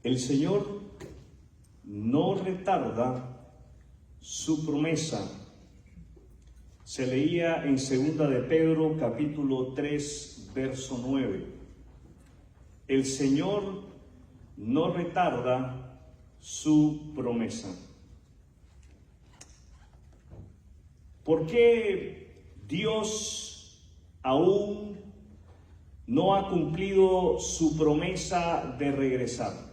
El Señor no retarda su promesa. Se leía en 2 de Pedro, capítulo 3, verso 9. El Señor no retarda su promesa. ¿Por qué Dios aún no ha cumplido su promesa de regresar?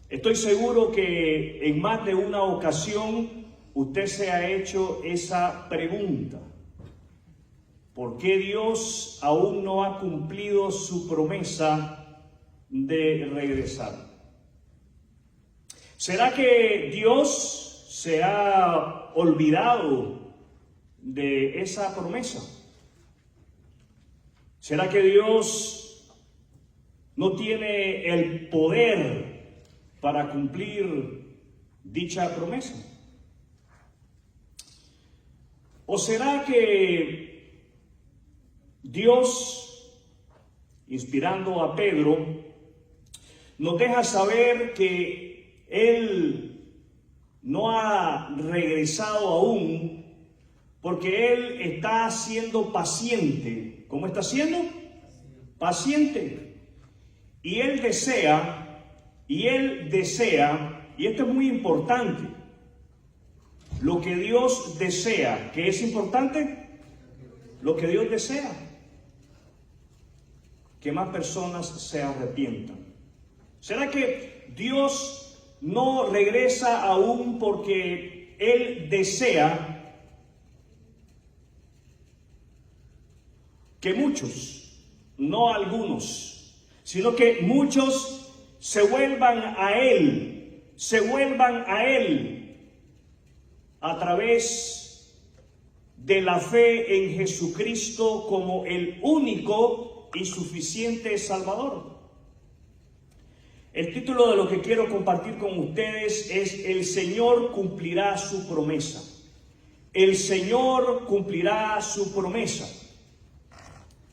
Estoy seguro que en más de una ocasión usted se ha hecho esa pregunta. ¿Por qué Dios aún no ha cumplido su promesa de regresar? ¿Será que Dios se ha olvidado de esa promesa? ¿Será que Dios no tiene el poder para cumplir dicha promesa? ¿O será que Dios, inspirando a Pedro, nos deja saber que Él no ha regresado aún porque Él está siendo paciente? ¿Cómo está siendo? Paciente. Y Él desea, y esto es muy importante, lo que Dios desea. ¿Qué es importante? Lo que Dios desea. Que más personas se arrepientan. ¿Será que Dios no regresa aún porque Él desea que muchos, no algunos, sino que muchos se vuelvan a Él a través de la fe en Jesucristo como el único y suficiente Salvador? El título de lo que quiero compartir con ustedes es: El Señor cumplirá su promesa. El Señor cumplirá su promesa.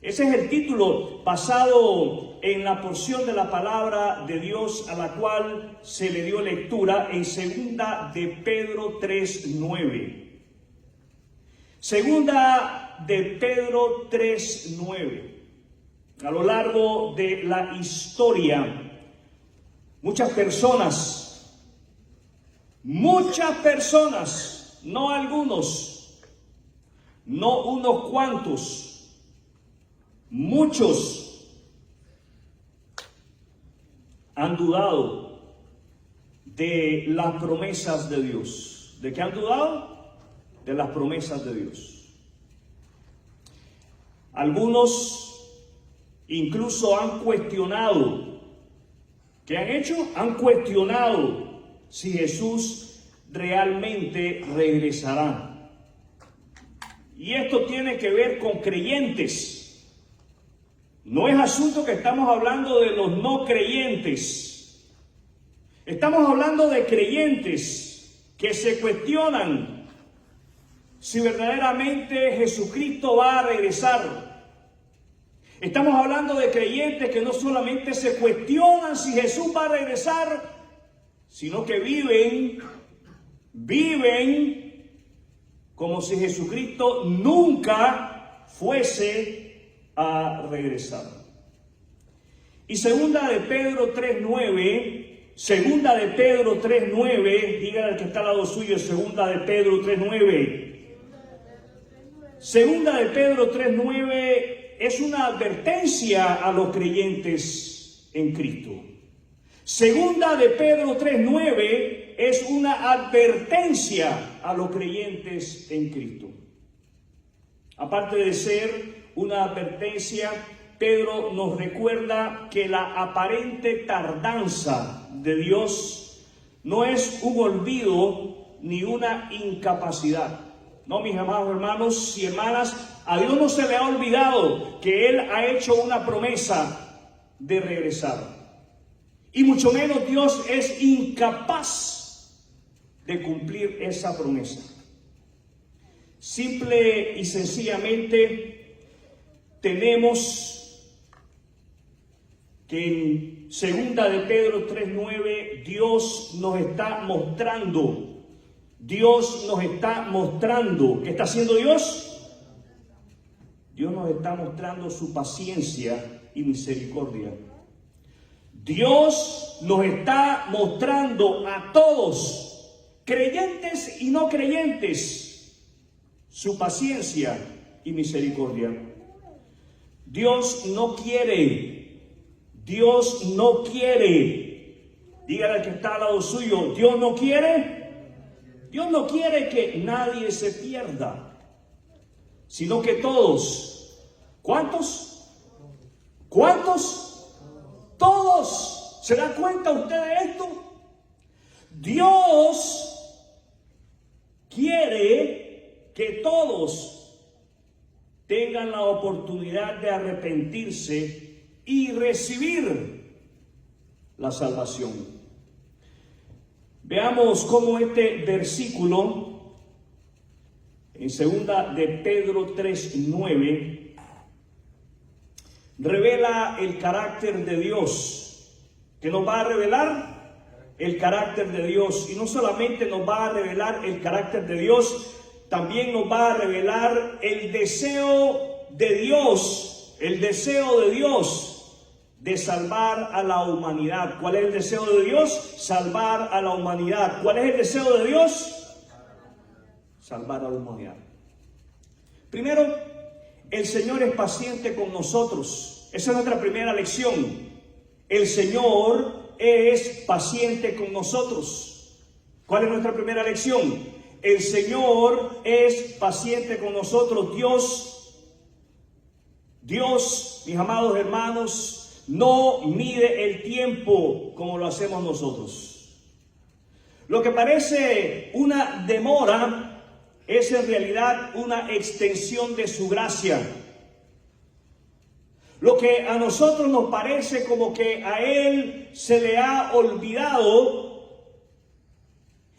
Ese es el título basado en la porción de la palabra de Dios a la cual se le dio lectura en 2 de Pedro 3:9. 2 de Pedro 3:9. A lo largo de la historia, muchas personas, no algunos, no unos cuantos, muchos han dudado de las promesas de Dios. ¿De qué han dudado? De las promesas de Dios. Algunos incluso han cuestionado. ¿Qué han hecho? Han cuestionado si Jesús realmente regresará. Y esto tiene que ver con creyentes. No es asunto que estamos hablando de los no creyentes. Estamos hablando de creyentes que se cuestionan si verdaderamente Jesucristo va a regresar. Estamos hablando de creyentes que no solamente se cuestionan si Jesús va a regresar, sino que viven como si Jesucristo nunca fuese a regresar. Y 2 de Pedro 3:9, dígale al que está al lado suyo, 2 de Pedro 3:9. 2 de Pedro 3:9 es una advertencia a los creyentes en Cristo. 2 de Pedro 3:9 es una advertencia a los creyentes en Cristo. Aparte de ser una advertencia, Pedro nos recuerda que la aparente tardanza de Dios no es un olvido ni una incapacidad. No, mis amados hermanos y hermanas, a Dios no se le ha olvidado que Él ha hecho una promesa de regresar. Y mucho menos Dios es incapaz de cumplir esa promesa. Simple y sencillamente tenemos que en segunda de Pedro 3:9 Dios nos está mostrando, ¿qué está haciendo Dios? Dios nos está mostrando su paciencia y misericordia. Dios nos está mostrando a todos, creyentes y no creyentes, su paciencia y misericordia. Dios no quiere, dígale al que está al lado suyo, Dios no quiere que nadie se pierda, sino que todos, ¿cuántos? Todos. ¿Se da cuenta usted de esto? Dios quiere que todos tengan la oportunidad de arrepentirse y recibir la salvación. Veamos cómo este versículo en segunda de Pedro 3:9 revela el carácter de Dios, que nos va a revelar el carácter de Dios. Y no solamente nos va a revelar el carácter de Dios, también nos va a revelar el deseo de Dios de salvar a la humanidad. ¿Cuál es el deseo de Dios? Salvar a la humanidad. ¿Cuál es el deseo de Dios? Salvar a la humanidad. Primero, el Señor es paciente con nosotros. Esa es nuestra primera lección. El Señor es paciente con nosotros. ¿Cuál es nuestra primera lección? El Señor es paciente con nosotros. Dios, mis amados hermanos, no mide el tiempo como lo hacemos nosotros. Lo que parece una demora es en realidad una extensión de su gracia. Lo que a nosotros nos parece como que a Él se le ha olvidado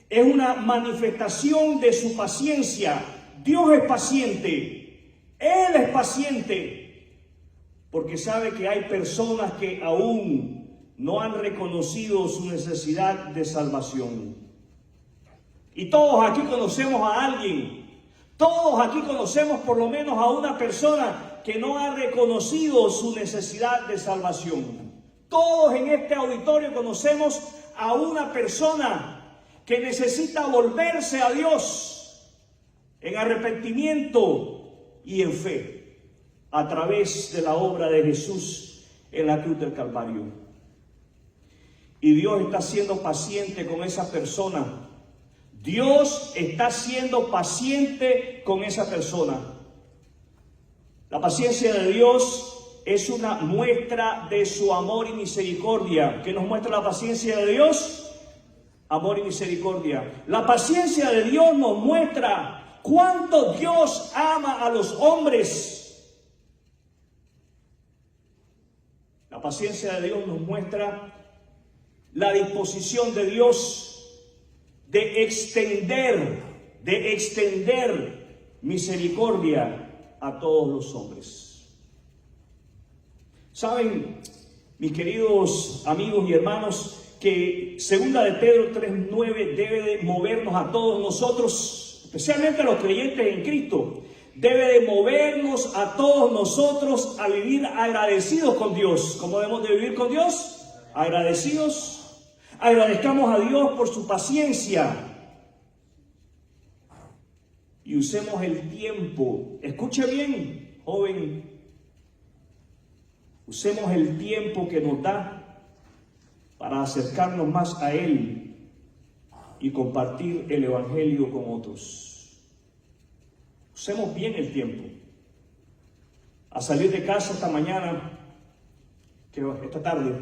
es una manifestación de su paciencia. Dios es paciente, Él es paciente, porque sabe que hay personas que aún no han reconocido su necesidad de salvación. Y todos aquí conocemos a alguien, todos aquí conocemos por lo menos a una persona que no ha reconocido su necesidad de salvación. Todos en este auditorio conocemos a una persona que necesita volverse a Dios en arrepentimiento y en fe, a través de la obra de Jesús en la cruz del Calvario. Y Dios está siendo paciente con esa persona. Dios está siendo paciente con esa persona. La paciencia de Dios es una muestra de su amor y misericordia. ¿Qué nos muestra la paciencia de Dios? Amor y misericordia. La paciencia de Dios nos muestra cuánto Dios ama a los hombres. La paciencia de Dios nos muestra la disposición de Dios de extender misericordia a todos los hombres. Saben, mis queridos amigos y hermanos, que segunda de Pedro 3:9 debe de movernos a todos nosotros, especialmente a los creyentes en Cristo. Debe de movernos a todos nosotros a vivir agradecidos con Dios. ¿Cómo debemos de vivir con Dios? Agradecidos. Agradezcamos a Dios por su paciencia y usemos el tiempo. Escuche bien, joven. Usemos el tiempo que nos da para acercarnos más a Él y compartir el Evangelio con otros. Usemos bien el tiempo. A salir de casa esta tarde,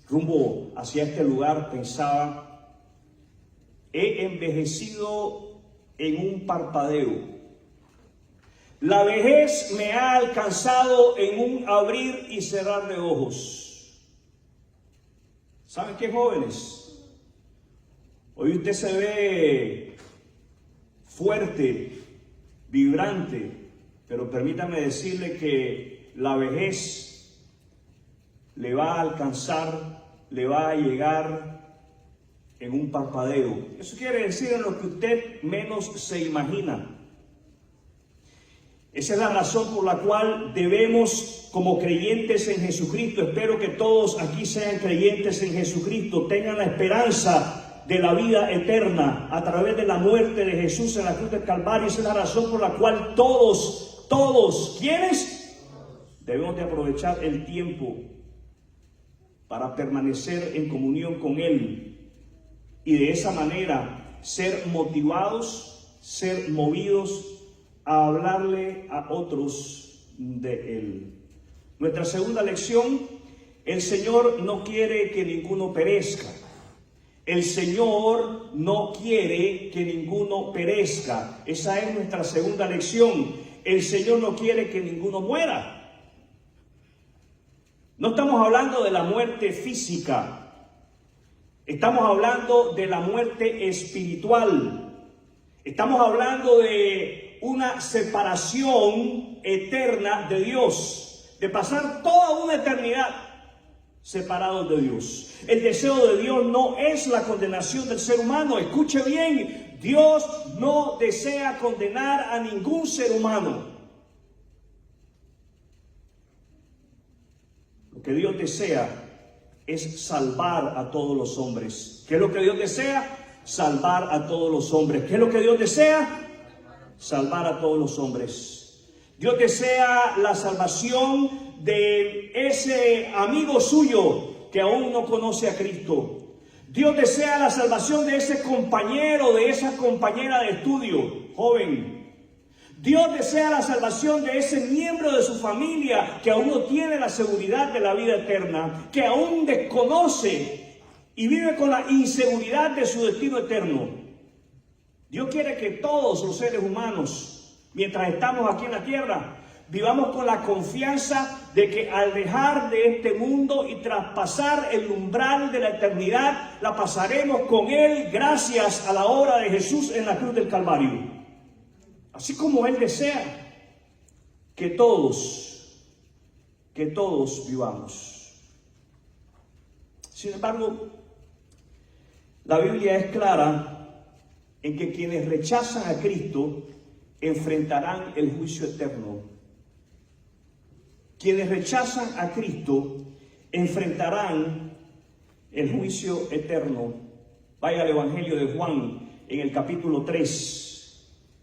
rumbo hacia este lugar, pensaba, he envejecido en un parpadeo. La vejez me ha alcanzado en un abrir y cerrar de ojos. ¿Saben qué, jóvenes? Hoy usted se ve fuerte, vibrante, pero permítame decirle que la vejez le va a alcanzar, le va a llegar en un parpadeo. Eso quiere decir en lo que usted menos se imagina. Esa es la razón por la cual debemos, como creyentes en Jesucristo, espero que todos aquí sean creyentes en Jesucristo, tengan la esperanza de la vida eterna a través de la muerte de Jesús en la cruz del Calvario. Esa es la razón por la cual todos, ¿quiénes? Debemos de aprovechar el tiempo para permanecer en comunión con Él y de esa manera ser motivados, ser movidos a hablarle a otros de Él. Nuestra segunda lección: el Señor no quiere que ninguno perezca. El Señor no quiere que ninguno perezca. Esa es nuestra segunda lección. El Señor no quiere que ninguno muera. No estamos hablando de la muerte física. Estamos hablando de la muerte espiritual. Estamos hablando de una separación eterna de Dios, de pasar toda una eternidad separados de Dios. El deseo de Dios no es la condenación del ser humano. Escuche bien, Dios no desea condenar a ningún ser humano. Lo que Dios desea es salvar a todos los hombres. ¿Qué es lo que Dios desea? Salvar a todos los hombres. ¿Qué es lo que Dios desea? Salvar a todos los hombres. Dios desea la salvación de ese amigo suyo que aún no conoce a Cristo. Dios desea la salvación de ese compañero, de esa compañera de estudio, joven. Dios desea la salvación de ese miembro de su familia que aún no tiene la seguridad de la vida eterna, que aún desconoce y vive con la inseguridad de su destino eterno. Dios quiere que todos los seres humanos, mientras estamos aquí en la tierra, vivamos con la confianza de que al dejar de este mundo y traspasar el umbral de la eternidad, la pasaremos con Él gracias a la obra de Jesús en la cruz del Calvario. Así como Él desea que todos vivamos. Sin embargo, la Biblia es clara en que quienes rechazan a Cristo enfrentarán el juicio eterno. Quienes rechazan a Cristo enfrentarán el juicio eterno. Vaya al Evangelio de Juan en el capítulo 3.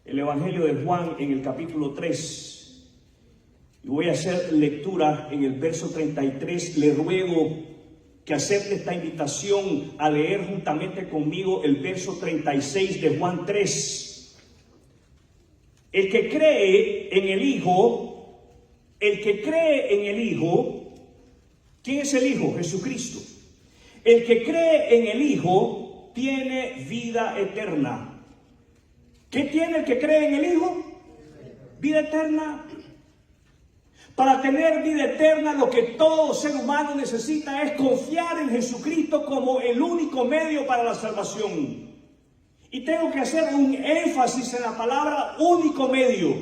El Evangelio de Juan en el capítulo 3. Y voy a hacer lectura en el verso 33. Le ruego que acepte esta invitación a leer juntamente conmigo el verso 36 de Juan 3. El que cree en el Hijo, ¿quién es el Hijo? Jesucristo. El que cree en el Hijo tiene vida eterna. ¿Qué tiene el que cree en el Hijo? Vida eterna. Para tener vida eterna, lo que todo ser humano necesita es confiar en Jesucristo como el único medio para la salvación. Y tengo que hacer un énfasis en la palabra único medio,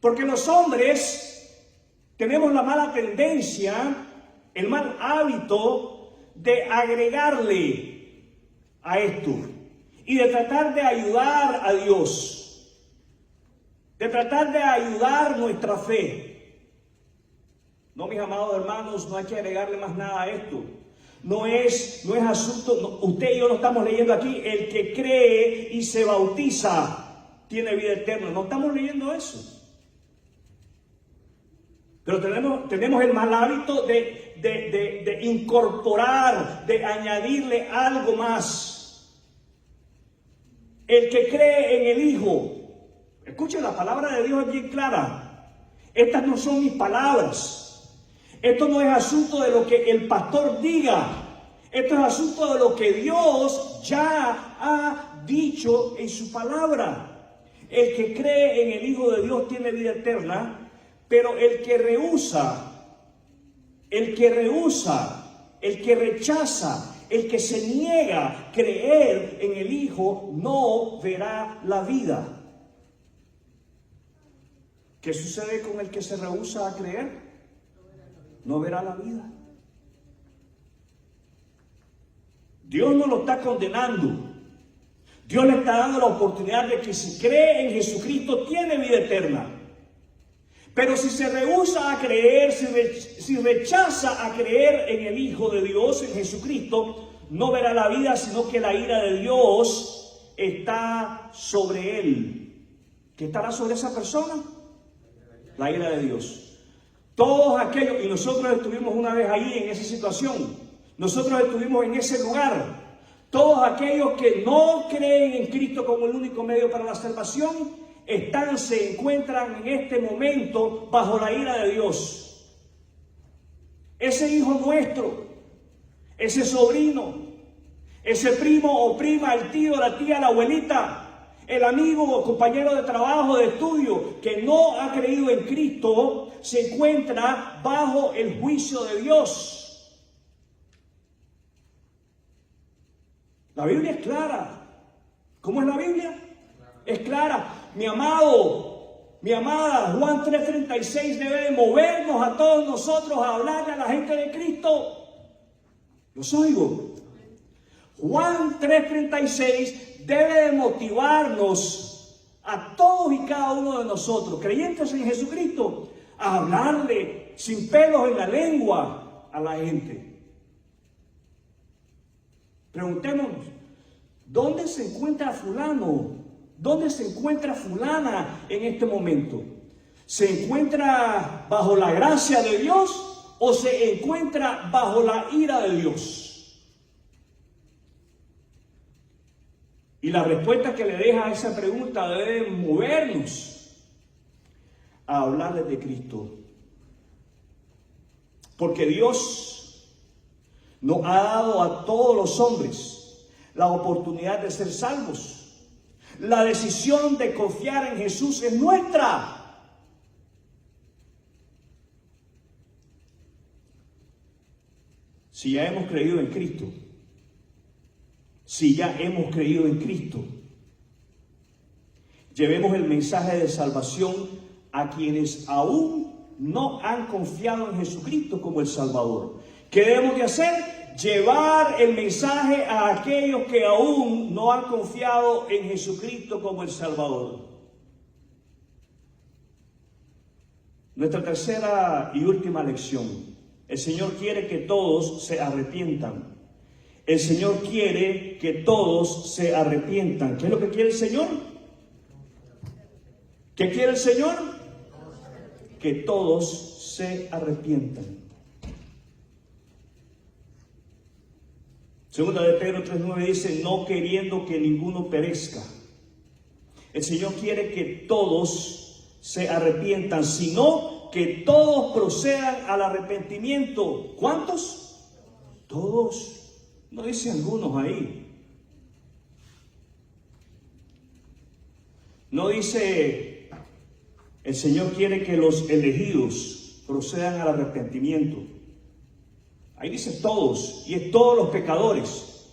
porque los hombres tenemos la mala tendencia, el mal hábito de agregarle a esto y de tratar de ayudar a Dios, de tratar de ayudar nuestra fe. No, mis amados hermanos, no hay que agregarle más nada a esto. No es asunto, no, usted y yo lo estamos leyendo aquí, el que cree y se bautiza tiene vida eterna. No estamos leyendo eso. Pero tenemos el mal hábito de incorporar, de añadirle algo más. El que cree en el Hijo. Escuchen, la palabra de Dios es bien clara. Estas no son mis palabras. Esto no es asunto de lo que el pastor diga. Esto es asunto de lo que Dios ya ha dicho en su palabra. El que cree en el Hijo de Dios tiene vida eterna, pero el que rehúsa, el que rechaza, el que se niega a creer en el Hijo no verá la vida. ¿Qué sucede con el que se rehúsa a creer? No verá la vida. Dios no lo está condenando. Dios le está dando la oportunidad de que si cree en Jesucristo tiene vida eterna. Pero si se rehúsa a creer, si rechaza a creer en el Hijo de Dios, en Jesucristo, no verá la vida, sino que la ira de Dios está sobre él. ¿Qué estará sobre esa persona? La ira de Dios. Todos aquellos, y nosotros estuvimos una vez ahí en esa situación, nosotros estuvimos en ese lugar. Todos aquellos que no creen en Cristo como el único medio para la salvación, se encuentran en este momento bajo la ira de Dios. Ese hijo nuestro, ese sobrino, ese primo o prima, el tío, la tía, la abuelita, el amigo o compañero de trabajo, de estudio, que no ha creído en Cristo, se encuentra bajo el juicio de Dios. La Biblia es clara. ¿Cómo es la Biblia? Es clara. Mi amado, mi amada, Juan 3:36 debe de movernos a todos nosotros a hablarle a la gente de Cristo. Los oigo. Juan 3:36 debe de motivarnos a todos y cada uno de nosotros, creyentes en Jesucristo, a hablarle sin pelos en la lengua a la gente. Preguntémonos, ¿dónde se encuentra fulano? ¿Dónde se encuentra fulana en este momento? ¿Se encuentra bajo la gracia de Dios o se encuentra bajo la ira de Dios? Y la respuesta que le deja a esa pregunta debe movernos a hablarles de Cristo. Porque Dios nos ha dado a todos los hombres la oportunidad de ser salvos. La decisión de confiar en Jesús es nuestra. Si ya hemos creído en Cristo, llevemos el mensaje de salvación a quienes aún no han confiado en Jesucristo como el Salvador. ¿Qué debemos de hacer? Llevar el mensaje a aquellos que aún no han confiado en Jesucristo como el Salvador. Nuestra tercera y última lección. El Señor quiere que todos se arrepientan. El Señor quiere que todos se arrepientan. ¿Qué es lo que quiere el Señor? ¿Qué quiere el Señor? Que todos se arrepientan. Segunda de Pedro 3:9 dice, no queriendo que ninguno perezca. El Señor quiere que todos se arrepientan, sino que todos procedan al arrepentimiento. ¿Cuántos? Todos. No dice algunos ahí. No dice, el Señor quiere que los elegidos procedan al arrepentimiento. Ahí dice todos, y es todos los pecadores.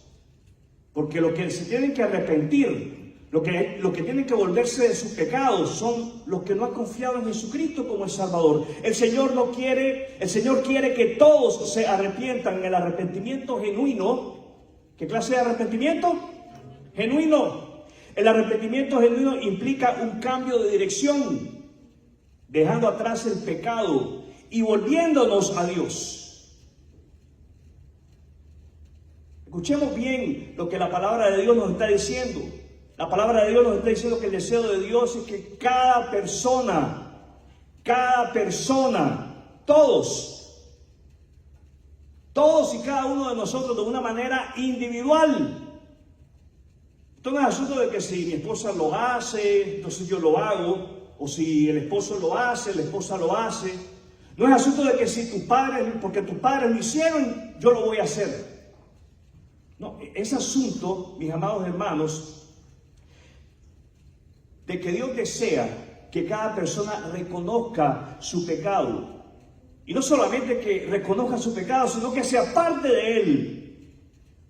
Porque lo que se tienen que arrepentir, lo que tienen que volverse de sus pecados, son los que no han confiado en Jesucristo como el Salvador. El Señor quiere que todos se arrepientan. El arrepentimiento genuino. ¿Qué clase de arrepentimiento? Genuino. El arrepentimiento genuino implica un cambio de dirección, dejando atrás el pecado y volviéndonos a Dios. Escuchemos bien lo que la palabra de Dios nos está diciendo. La palabra de Dios nos está diciendo que el deseo de Dios es que cada persona, todos y cada uno de nosotros de una manera individual. Esto no es asunto de que si mi esposa lo hace, entonces yo lo hago, o si el esposo lo hace, la esposa lo hace. No es asunto de que si tus padres, porque tus padres lo hicieron, yo lo voy a hacer. No, es asunto, mis amados hermanos, de que Dios desea que cada persona reconozca su pecado. Y no solamente que reconozca su pecado, sino que sea parte de él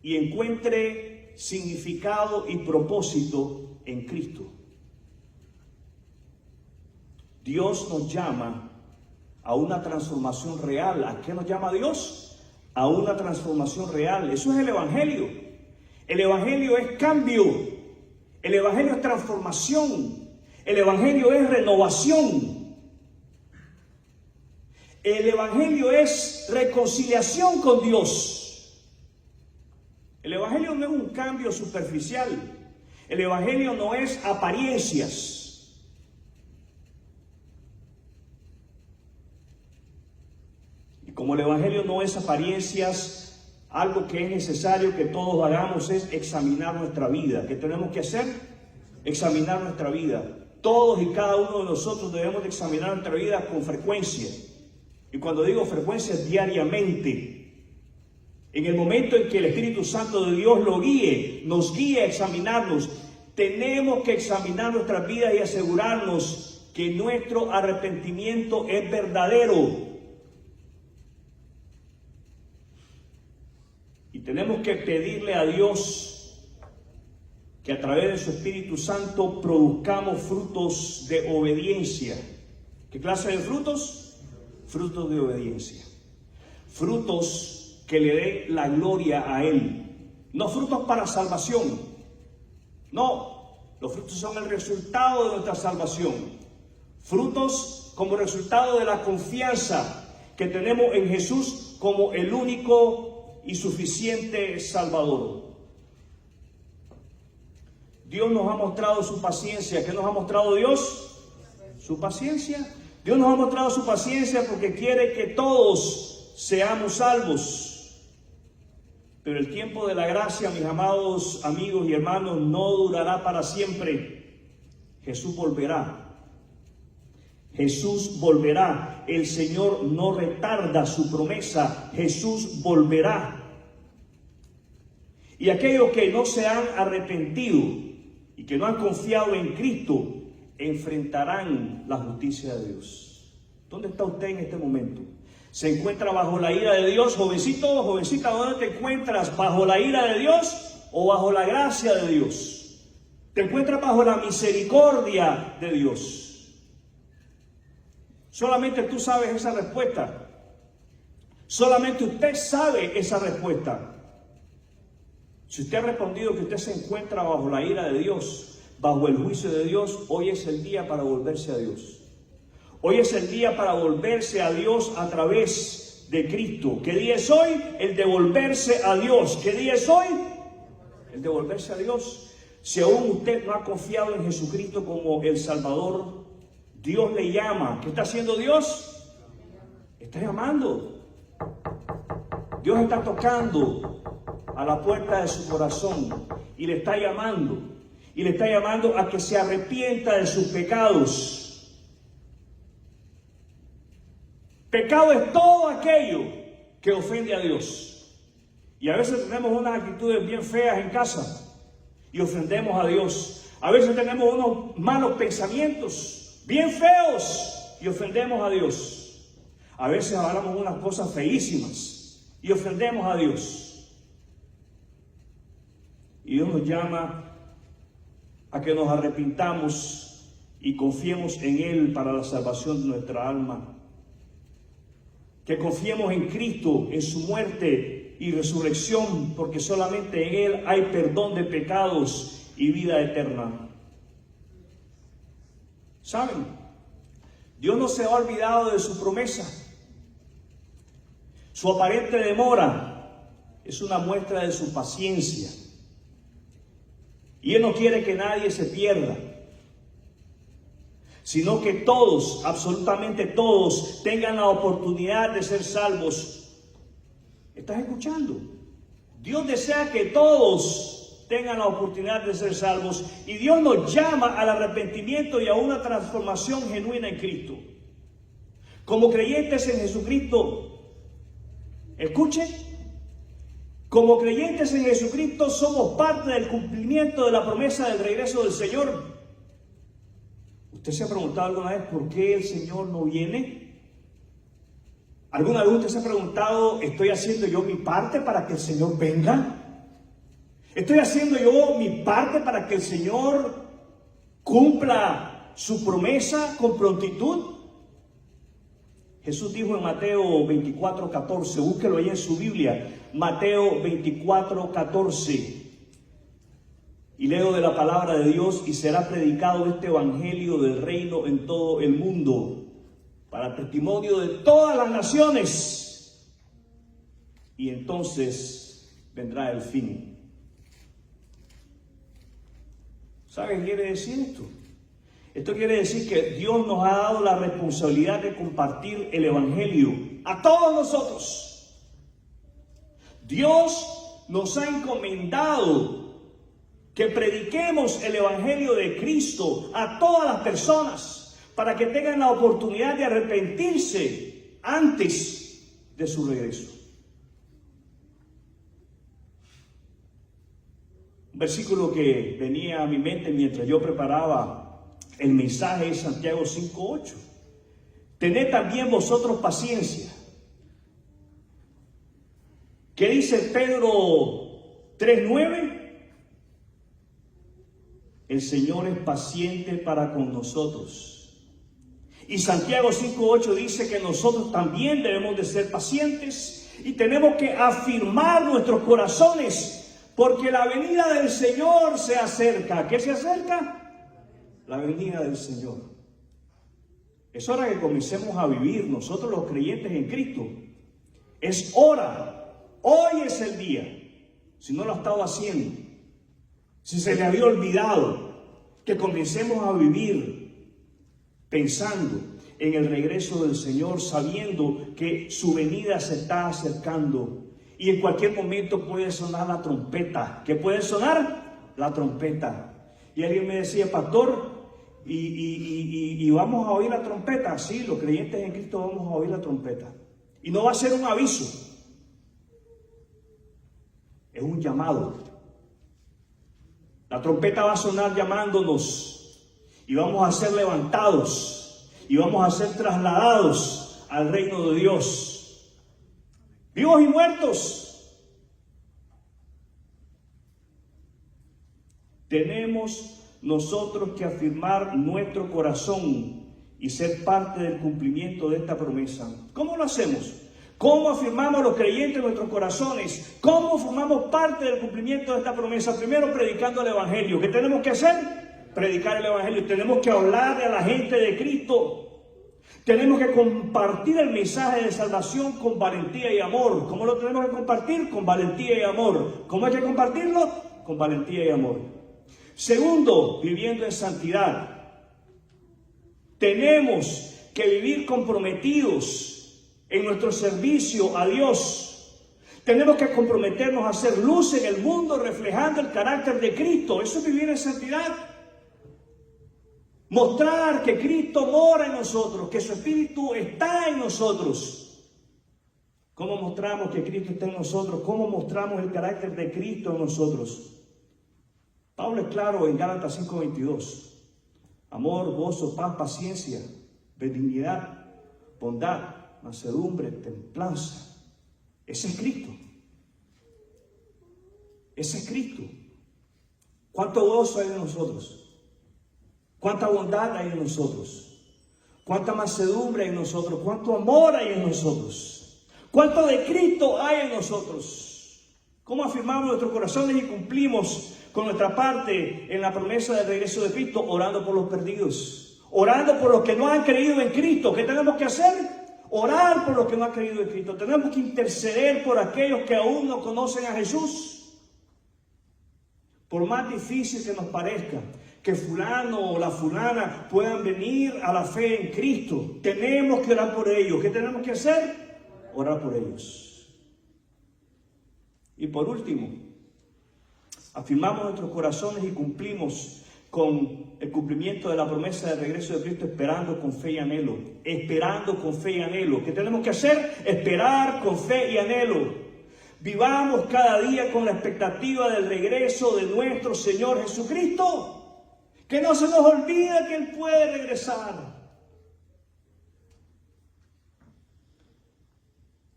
y encuentre significado y propósito en Cristo. Dios nos llama a una transformación real. ¿A qué nos llama Dios? A una transformación real. Eso es el Evangelio. El Evangelio es cambio. El Evangelio es transformación. El Evangelio es renovación. El Evangelio es reconciliación con Dios. El Evangelio no es un cambio superficial. El Evangelio no es apariencias. Y como el Evangelio no es apariencias, algo que es necesario que todos hagamos es examinar nuestra vida. ¿Qué tenemos que hacer? Examinar nuestra vida. Todos y cada uno de nosotros debemos de examinar nuestra vida con frecuencia. Y cuando digo frecuencia, es diariamente. En el momento en que el Espíritu Santo de Dios lo guíe, nos guíe a examinarnos, tenemos que examinar nuestras vidas y asegurarnos que nuestro arrepentimiento es verdadero. Y tenemos que pedirle a Dios que a través de su Espíritu Santo produzcamos frutos de obediencia. ¿Qué clase de frutos? Frutos de obediencia. Frutos que le den la gloria a Él. No frutos para salvación. No, los frutos son el resultado de nuestra salvación. Frutos como resultado de la confianza que tenemos en Jesús como el único y suficiente Salvador. Dios nos ha mostrado su paciencia. ¿Qué nos ha mostrado Dios? Su paciencia. Dios nos ha mostrado su paciencia porque quiere que todos seamos salvos. Pero el tiempo de la gracia, mis amados amigos y hermanos, no durará para siempre. Jesús volverá. Jesús volverá. El Señor no retarda su promesa. Jesús volverá. Y aquellos que no se han arrepentido y que no han confiado en Cristo, enfrentarán la justicia de Dios. ¿Dónde está usted en este momento? ¿Se encuentra bajo la ira de Dios? Jovencito o jovencita, ¿dónde te encuentras? ¿Bajo la ira de Dios o bajo la gracia de Dios? ¿Te encuentras bajo la misericordia de Dios? Solamente tú sabes esa respuesta. Solamente usted sabe esa respuesta. Si usted ha respondido que usted se encuentra bajo la ira de Dios, bajo el juicio de Dios, hoy es el día para volverse a Dios. Hoy es el día para volverse a Dios a través de Cristo. ¿Qué día es hoy? El de volverse a Dios. ¿Qué día es hoy? El de volverse a Dios. Si aún usted no ha confiado en Jesucristo como el Salvador, Dios le llama. ¿Qué está haciendo Dios? Está llamando. Dios está tocando a la puerta de su corazón y le está llamando. Y le está llamando a que se arrepienta de sus pecados. Pecado es todo aquello que ofende a Dios. Y a veces tenemos unas actitudes bien feas en casa y ofendemos a Dios. A veces tenemos unos malos pensamientos bien feos y ofendemos a Dios. A veces hablamos unas cosas feísimas y ofendemos a Dios. Y Dios nos llama a que nos arrepintamos y confiemos en Él para la salvación de nuestra alma. Que confiemos en Cristo, en su muerte y resurrección, porque solamente en Él hay perdón de pecados y vida eterna. ¿Saben? Dios no se ha olvidado de su promesa. Su aparente demora es una muestra de su paciencia. Y Él no quiere que nadie se pierda, sino que todos, absolutamente todos, tengan la oportunidad de ser salvos. ¿Estás escuchando? Dios desea que todos tengan la oportunidad de ser salvos y Dios nos llama al arrepentimiento y a una transformación genuina en Cristo. Como creyentes en Jesucristo, escuche, como creyentes en Jesucristo somos parte del cumplimiento de la promesa del regreso del Señor. ¿Usted se ha preguntado alguna vez por qué el Señor no viene? ¿Alguna vez usted se ha preguntado, ¿estoy haciendo yo mi parte para que el Señor venga? ¿Estoy haciendo yo mi parte para que el Señor cumpla su promesa con prontitud? Jesús dijo en Mateo 24:14, búsquelo ahí en su Biblia, Mateo 24:14. Y leo de la palabra de Dios: y será predicado este evangelio del reino en todo el mundo, para testimonio de todas las naciones, y entonces vendrá el fin. ¿Sabe qué quiere decir esto? Esto quiere decir que Dios nos ha dado la responsabilidad de compartir el evangelio a todos nosotros. Dios nos ha encomendado que prediquemos el evangelio de Cristo a todas las personas para que tengan la oportunidad de arrepentirse antes de su regreso. Un versículo que venía a mi mente mientras yo preparaba el mensaje es Santiago 5:8. Tened también vosotros paciencia. ¿Qué dice Pedro 3:9? El Señor es paciente para con nosotros. Y Santiago 5:8 dice que nosotros también debemos de ser pacientes y tenemos que afirmar nuestros corazones, porque la venida del Señor se acerca. ¿Qué se acerca? La venida del Señor. Es hora que comencemos a vivir nosotros los creyentes en Cristo. Es hora. Hoy es el día. Si no lo ha estado haciendo, si se le había olvidado, que comencemos a vivir pensando en el regreso del Señor, sabiendo que su venida se está acercando y en cualquier momento puede sonar la trompeta. ¿Qué puede sonar? La trompeta. Y alguien me decía: pastor, ¿y vamos a oír la trompeta? Sí, los creyentes en Cristo vamos a oír la trompeta. Y no va a ser un aviso, es un llamado. La trompeta va a sonar llamándonos y vamos a ser levantados y vamos a ser trasladados al reino de Dios, vivos y muertos. Tenemos nosotros que afirmar nuestro corazón y ser parte del cumplimiento de esta promesa. ¿Cómo lo hacemos? ¿Cómo afirmamos los creyentes en nuestros corazones? ¿Cómo formamos parte del cumplimiento de esta promesa? Primero, predicando el evangelio. ¿Qué tenemos que hacer? Predicar el evangelio. Tenemos que hablarle a la gente de Cristo. Tenemos que compartir el mensaje de salvación con valentía y amor. ¿Cómo lo tenemos que compartir? Con valentía y amor. ¿Cómo hay que compartirlo? Con valentía y amor. Segundo, viviendo en santidad. Tenemos que vivir comprometidos en nuestro servicio a Dios. Tenemos que comprometernos a hacer luz en el mundo, reflejando el carácter de Cristo. Eso es vivir en santidad. Mostrar que Cristo mora en nosotros, que su Espíritu está en nosotros. ¿Cómo mostramos que Cristo está en nosotros? ¿Cómo mostramos el carácter de Cristo en nosotros? Pablo es claro en Gálatas 5:22. Amor, gozo, paz, paciencia, benignidad, bondad, mansedumbre, templanza. Ese es Cristo. Ese es Cristo. ¿Cuánto gozo hay en nosotros? ¿Cuánta bondad hay en nosotros? ¿Cuánta mansedumbre hay en nosotros? ¿Cuánto amor hay en nosotros? ¿Cuánto de Cristo hay en nosotros? ¿Cómo afirmamos nuestros corazones y cumplimos con nuestra parte en la promesa del regreso de Cristo? Orando por los perdidos, orando por los que no han creído en Cristo. ¿Qué tenemos que hacer? Orar por los que no han creído en Cristo. Tenemos que interceder por aquellos que aún no conocen a Jesús. Por más difícil que nos parezca que fulano o la fulana puedan venir a la fe en Cristo, tenemos que orar por ellos. ¿Qué tenemos que hacer? Orar por ellos. Y por último, afirmamos nuestros corazones y cumplimos con el cumplimiento de la promesa del regreso de Cristo, esperando con fe y anhelo. Esperando con fe y anhelo. ¿Qué tenemos que hacer? Esperar con fe y anhelo. Vivamos cada día con la expectativa del regreso de nuestro Señor Jesucristo. Que no se nos olvide que Él puede regresar.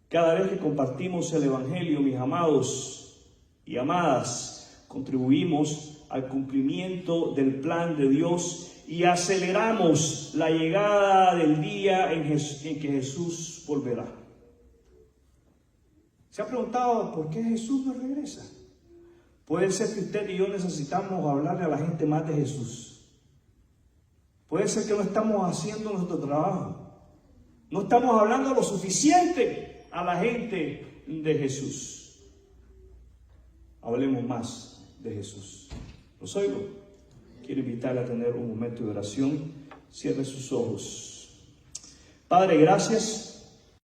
Cada vez que compartimos el evangelio, mis amados y amadas, contribuimos al cumplimiento del plan de Dios y aceleramos la llegada del día en que Jesús volverá. ¿Se ha preguntado por qué Jesús no regresa? Puede ser que usted y yo necesitamos hablarle a la gente más de Jesús. Puede ser que no estamos haciendo nuestro trabajo. No estamos hablando lo suficiente a la gente de Jesús. Hablemos más de Jesús. ¿Los oigo? Quiero invitarle a tener un momento de oración. Cierre sus ojos. Padre, gracias